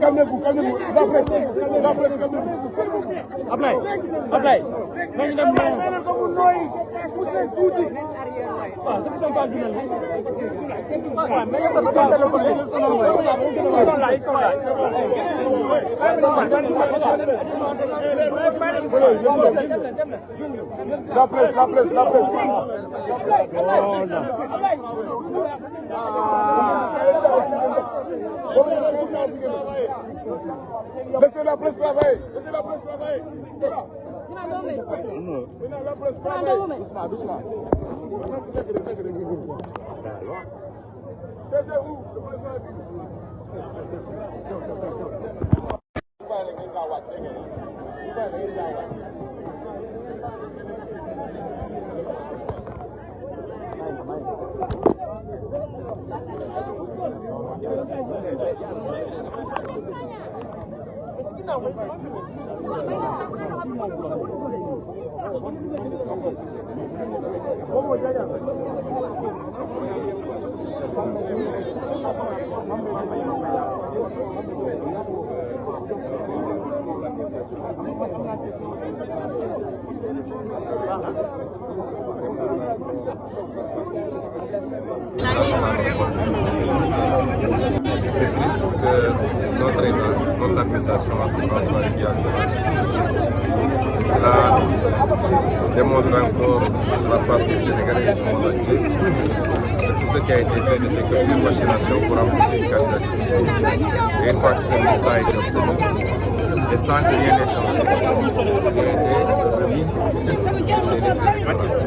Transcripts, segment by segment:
Calmez-vous, calmez-vous. La presse, calmez-vous. Ablaye. La presse. Laissez la presse travailler. Voilà. C'est triste que notre administration en ce moment soit liée à cela. Cela démontre encore la face des Sénégalais et du monde entier de tout ce qui a été fait depuis que une machination pour empêcher une candidature. Et une fois que ce résultat a été obtenu, et sans que rien n'ait changé, il a été remis sur ces listes électorales.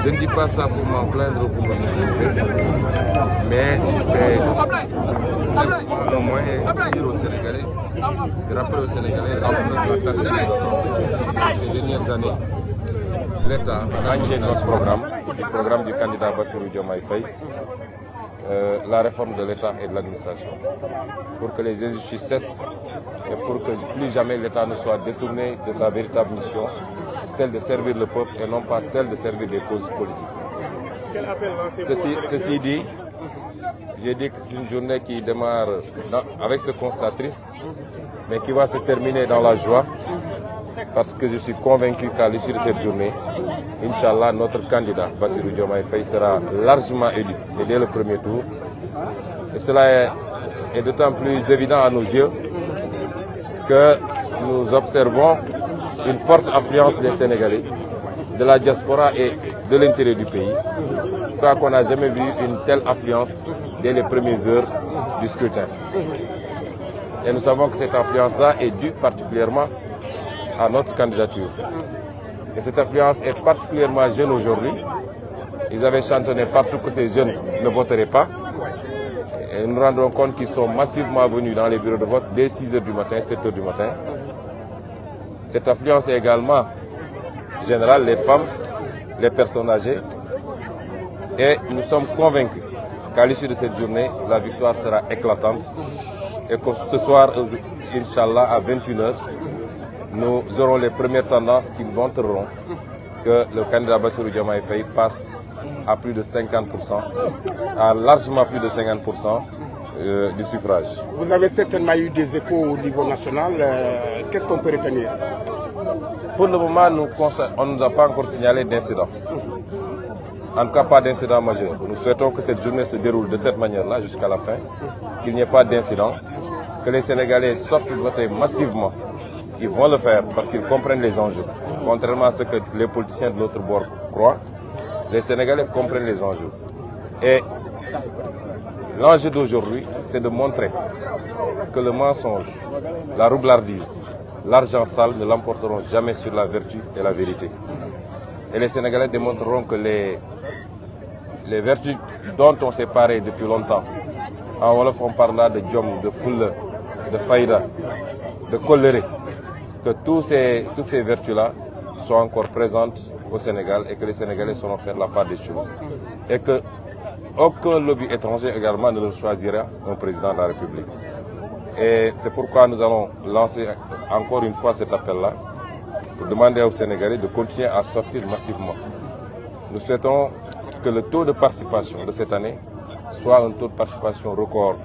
Je ne dis pas ça pour m'en plaindre ou pour me minimiser, mais c'est un moyen de dire aux Sénégalais, de rappeler aux Sénégalais la tâche ces dernières années. L'État a lancé notre programme du candidat Bassirou Diomaye Faye, la réforme de l'État et de l'administration, pour que les injustices cessent et pour que plus jamais l'État ne soit détourné de sa véritable mission, celle de servir le peuple et non pas celle de servir des causes politiques. Ceci dit, j'ai dit que c'est une journée qui démarre avec ce constat triste, mais qui va se terminer dans la joie, parce que je suis convaincu qu'à l'issue de cette journée, Inch'Allah, notre candidat, Bassirou Diomaye Faye, sera largement élu, et dès le premier tour. Et cela est d'autant plus évident à nos yeux que nous observons une forte affluence des Sénégalais, de la diaspora et de l'intérieur du pays. Je crois qu'on n'a jamais vu une telle affluence dès les premières heures du scrutin. Et nous savons que cette affluence-là est due particulièrement à notre candidature. Et cette affluence est particulièrement jeune aujourd'hui. Ils avaient chantonné partout que ces jeunes ne voteraient pas. Et nous nous rendons compte qu'ils sont massivement venus dans les bureaux de vote dès 6 h du matin, 7 h du matin. Cette affluence est également générale, les femmes, les personnes âgées. Et nous sommes convaincus qu'à l'issue de cette journée, la victoire sera éclatante. Et que ce soir, Inch'Allah, à 21 h, nous aurons les premières tendances qui montreront que le candidat Bassirou Diomaye Faye passe à plus de 50%, à largement plus de 50% du suffrage. Vous avez certainement eu des échos au niveau national. Qu'est-ce qu'on peut retenir? Pour le moment, on ne nous a pas encore signalé d'incident. En tout cas, pas d'incident majeur. Nous souhaitons que cette journée se déroule de cette manière-là jusqu'à la fin, qu'il n'y ait pas d'incident, que les Sénégalais sortent voter massivement. Ils vont le faire parce qu'ils comprennent les enjeux. Contrairement à ce que les politiciens de l'autre bord croient, les Sénégalais comprennent les enjeux. Et L'enjeu d'aujourd'hui, c'est de montrer que le mensonge, la roublardise, l'argent sale ne l'emporteront jamais sur la vertu et la vérité. Et les Sénégalais démontreront que les vertus dont on s'est paré depuis longtemps, en Wolof on parle là de Djom, de Fulla, de Faïda, de Coléré, que toutes ces vertus-là soient encore présentes au Sénégal et que les Sénégalais sauront faire la part des choses. Et que aucun lobby étranger également ne leur choisira un président de la République. Et c'est pourquoi nous allons lancer encore une fois cet appel-là pour demander aux Sénégalais de continuer à sortir massivement. Nous souhaitons que le taux de participation de cette année soit un taux de participation record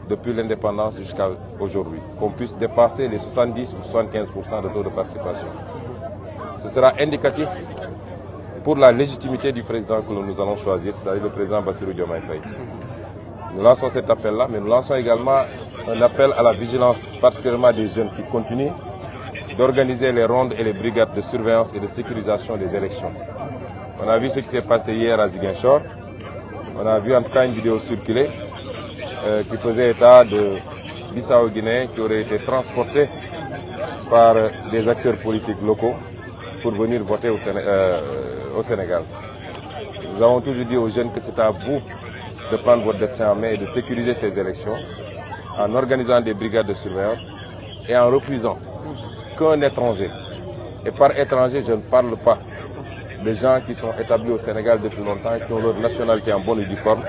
depuis l'indépendance jusqu'à aujourd'hui, qu'on puisse dépasser les 70 ou 75% de taux de participation. Ce sera indicatif pour la légitimité du président que nous allons choisir, c'est-à-dire le président Bassirou Diomaye Faye. Nous lançons cet appel-là, mais nous lançons également un appel à la vigilance, particulièrement des jeunes qui continuent d'organiser les rondes et les brigades de surveillance et de sécurisation des élections. On a vu ce qui s'est passé hier à Ziguinchor. On a vu en tout cas une vidéo circuler qui faisait état de Bissau-Guinéens qui auraient été transportés par des acteurs politiques locaux pour venir voter au Sénégal. Nous avons toujours dit aux jeunes que c'est à vous de prendre votre destin en main et de sécuriser ces élections en organisant des brigades de surveillance et en refusant qu'un étranger, et par étranger je ne parle pas de gens qui sont établis au Sénégal depuis longtemps et qui ont leur nationalité en bonne et due forme,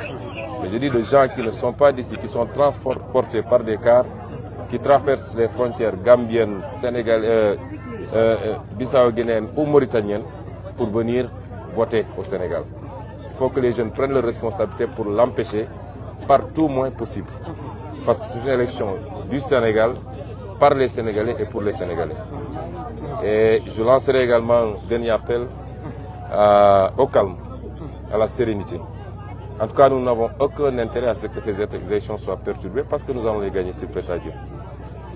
mais je dis de gens qui ne sont pas d'ici, qui sont transportés par des cars, qui traversent les frontières gambiennes, sénégalaises, bissau-guinéennes ou mauritaniennes pour venir voter au Sénégal. Il faut que les jeunes prennent leurs responsabilités pour l'empêcher par tout moyen possible. Parce que c'est une élection du Sénégal, par les Sénégalais et pour les Sénégalais. Et je lancerai également un dernier appel au calme, à la sérénité. En tout cas, nous n'avons aucun intérêt à ce que ces élections soient perturbées parce que nous allons les gagner s'il plaît à Dieu.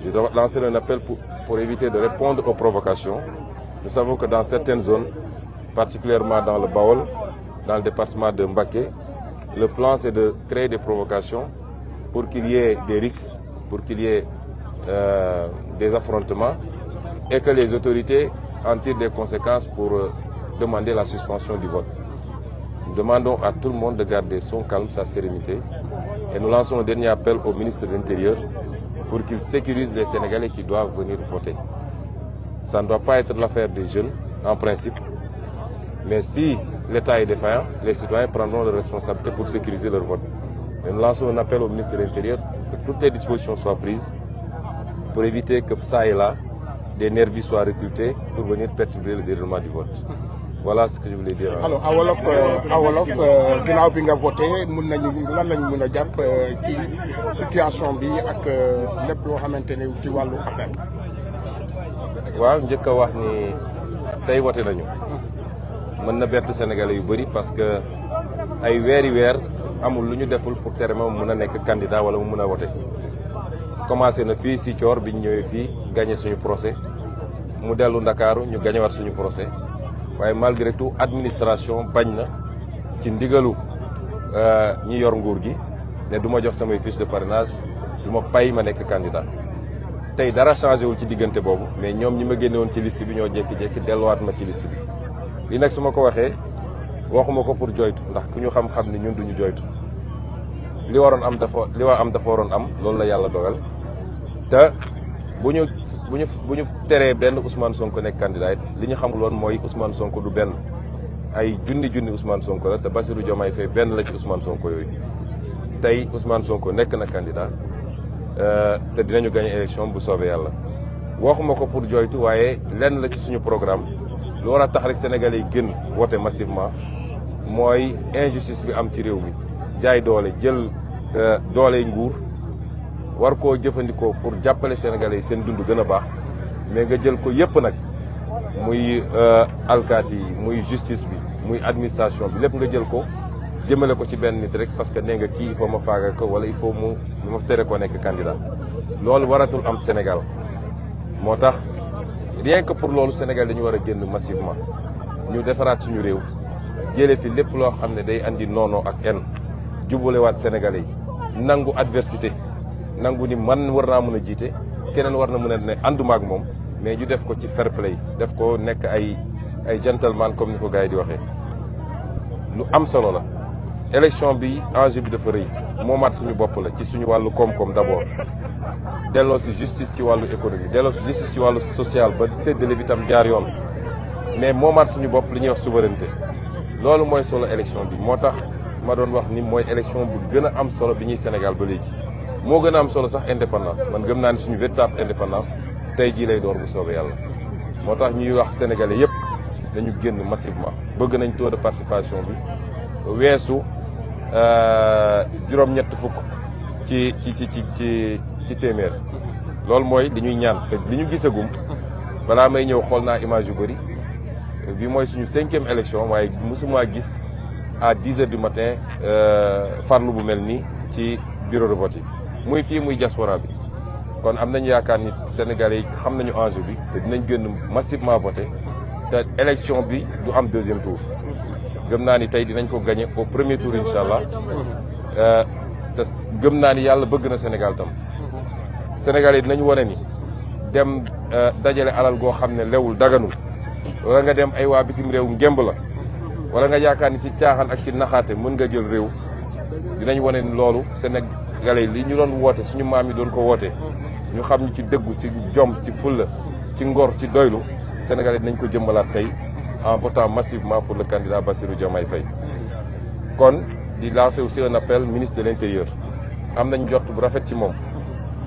Je dois lancer un appel pour éviter de répondre aux provocations. Nous savons que dans certaines zones, particulièrement dans le Baol, dans le département de Mbaké, le plan c'est de créer des provocations pour qu'il y ait des rixes, pour qu'il y ait des affrontements et que les autorités en tirent des conséquences pour demander la suspension du vote. Nous demandons à tout le monde de garder son calme, sa sérénité et nous lançons un dernier appel au ministre de l'Intérieur pour qu'il sécurise les Sénégalais qui doivent venir voter. Ça ne doit pas être l'affaire des jeunes, en principe, mais si l'État est défaillant, les citoyens prendront leurs responsabilités pour sécuriser leur vote. Et nous lançons un appel au ministre de l'Intérieur que toutes les dispositions soient prises pour éviter que ça et là, des nervis soient recrutés pour venir perturber le déroulement du vote. Voilà ce que je voulais dire. Alors à wolof ginnaaw bi nga voté mun nañu lan lañ mën a jàpp ci situation bi ak lépp loo xamante ne ci wàllu appel. waaw njëkk a wax ni tey voté nañu. mën na bett Sénégalais yu bëri parce que ay weer amul lu ñu deful pour tere ma mun a nekk candidat wala mu mun a voté. Commencé na fii si Coor bi ñu ñëwee fii gagné suñu procès mu dellu Ndakaaru ñu gagné waat suñu procès. waaye malgré tout administration bañ na ci ndigalu ñi yor nguur gi ne du ma jox samay fiche de parrainage du ma pay ma nekk candidat tey dara changé wul ci diggante boobu mais ñoom ñi ma génne woon ci liste bi ñoo jékki-jékki delluwaat ma ci liste bi li nag su ma ko waxee waxuma ko pour joytu ndax ku ñu xam-xam ni ñun duñu joytu li war am dafa waroon am loolu la yàlla dogal te bu ñu teree benn Ousmane Sonko nekk candidat it li ñu xamul woon mooy Ousmane Sonko du benn ay junni Ousmane Sonko la te Bassirou Diomaye Faye benn la ci Ousmane Sonko yooyu tey Ousmane Sonko nekk na candidat te dinañu gagné élection bu soobee yàlla waxuma ko pour joytu waaye lenn la ci suñu programme lu war a tax rek Sénégalais yi gën vote massivement mooy injustice bi am ci réew mi jaay doole jël doole nguur war koo jëfandikoo pour jàppale Sénégalais yi seen dund gën a baax mais nga jël ko yëpp nag muy alkaati yi muy justice bi muy administration bi lépp nga jël ko jëmale ko ci benn nit rek parce que nee nga kii il faut ma faaga ko wala il faut ma tere ko nekk candidat loolu waratul am Sénégal moo tax rien que pour loolu Sénégal dañu war a génn massivement ñu defaraat suñu réew jële fi lépp loo xam ne day andi noonoo ak en jubalewaat Sénégalais yi nangu adversité nangu ni man war naa mën a jiite keneen war na mën a ne ànduma ak moom mais ñu def ko ci fair play def ko nekk ay gentleman comme ni ko gars yi di waxee lu am solo la. élection bi enjeu bi dafa rëy moomaat suñu bopp la ci suñu wàllu koom-koom d'abord delloo si justice ci wàllu économie delloo si justice ci wàllu social ba séddale bi tam jaar yoon mais moomaat suñu bopp li ñuy wax souveraineté loolu mooy solo élection bi moo tax ma doon wax ni mooy élection bu gën a am solo bi ñuy Sénégal ba léegi moo gën a am solo sax indépendance man gëm naa ni suñu véritable indépendance tey jii lay door bu soobee yàlla moo tax ñuy wax sénégalais yëpp dañu génn massivement bëgg nañ taux de participation bi weesu juróom-ñett fukk ci téeméer loolu mooy li ñuy ñaan te li ñu gisagum balaa may ñëw xool naa image yu bëri bi mooy suñu 5e élection waaye mosuma gis à 10 heures du matin farlu bu mel nii ci bureau de vote yi muy fii muy diaspora bi kon am nañu yaakaar ni Sénégalais yi xam nañu enjeu bi te dinañ gën massivement voté te élection bi du am 2e tour gëm naa ni tey dinañ ko gagné au premier tour incha allah te gëm naa ni yàlla bëgg na Sénégal tam Sénégalais yi dinañ wane ni dem dajale alal goo xam ne lewul daganul wala nga dem ay waa bitim réew ngemb la wala nga yaakaar ni ci caaxaan ak ci naxaate mën nga jël réew dinañ wane ni loolu Sénégalais li ñu doon woote suñu maam yi doon ko woote ñu xam ñu ci dëggu ci jom ci fulla ci ngor ci doylu Sénégalais dinañ ko jëmbalaat tey en votant massivement pour le candidat Bassirou Diomaye Faye kon di lancer aussi un appel ministre de l'intérieur am nañ jot bu rafet ci moom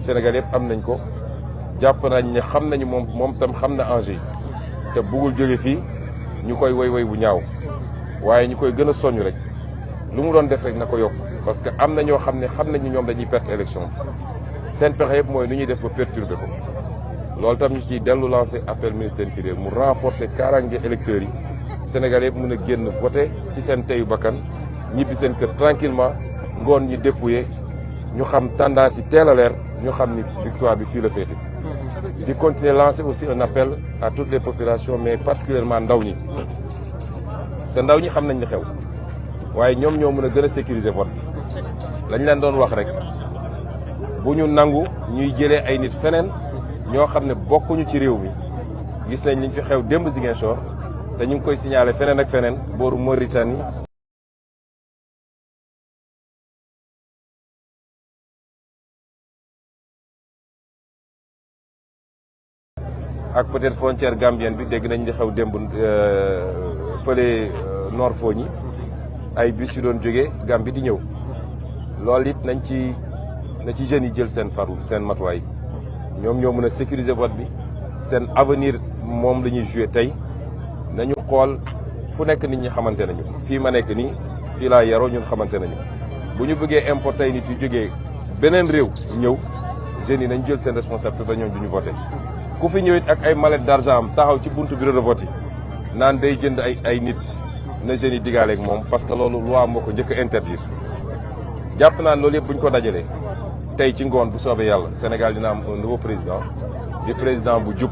Sénégal yëpp am nañ ko jàpp nañ ne xam nañu moom tam xam na enjeu yi te bëggul jóge fii ñu koy woy bu ñaaw waaye ñu koy gën a soññ rek lu mu doon def rek na ko yokk parce que am na ñoo xam ne xam nañu ñoom dañuy perte élection seen pexe yëpp mooy nu ñuy def ba perturber ko loolu tam ñu ciy dellu lancer appel ministre de l'intérieur mu renforcer kaaraange électeurs yi Sénégal yëpp mën a génn voter ci seen teyu bakkan ñibbi seen kër tranquillement ngoon ñi dépouiller ñu xam tendance yi teel a leer ñu xam ni victoire bi fii la féete di continuer lancer aussi un appel à toutes les populations mais particulièrement ndaw ñi parce que ndaw ñi xam nañ li xew waaye ñoom ñoo mën a gën a sécuriser vote bi lañ leen doon wax rek bu ñu nangu ñuy jëlee ay nit feneen ñoo xam ne bokkuñu ci réew mi gis nañ liñ fi xew démb Ziguinchor te ñu ngi koy signaler feneen ak feneen booru Mauritanie ak peut-être frontière gambienne bi dégg nañ di xew démb fële Nord Fogny ay bus yu doon jógee Gambie di ñëw loolu it na ci jeunes yi jël seen farlu seen matuwaay ñoom ñoo mën a sécuriser vote bi seen avenir moom la ñuy joué tey nañu xool fu nekk nit ñi xamante nañu fii ma nekk nii fii laa yaroo ñun xamante nañu bu ñu bëggee importer nit yu jógee beneen réew ñëw jeunes yi nañ jël seen responsabilité ba ñoom du ñu voté ku fi ñëwit ak ay mallette d'argent am taxaw ci buntu bureau de vote yi naan day jënd ay nit na jeunes yi digaaleeg moom parce que loolu loi moo ko njëkk a interdire jàpp naan loolu yëpp bu ñu ko dajalee tey ci ngoon bu soobee yàlla Sénégal dina am un nouveau président di président bu jub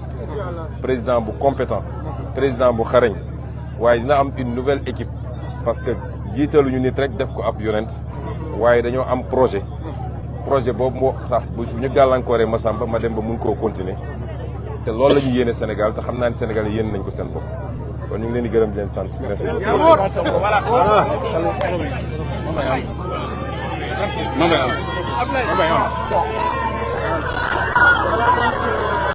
président bu compétent président bu xarañ waaye dina am une nouvelle équipe parce que jiitaluñu nit rek def ko ab yonent waaye dañoo am projet boobu moo tax bu ñu gàllankooree Massamba ma dem ba mun koo continuer te loolu la ñu yéene Sénégal te xam naa ne Sénégal yéene nañ ko seen bopp kon ñu ngi leen di gërëm di leen sant merci. Mama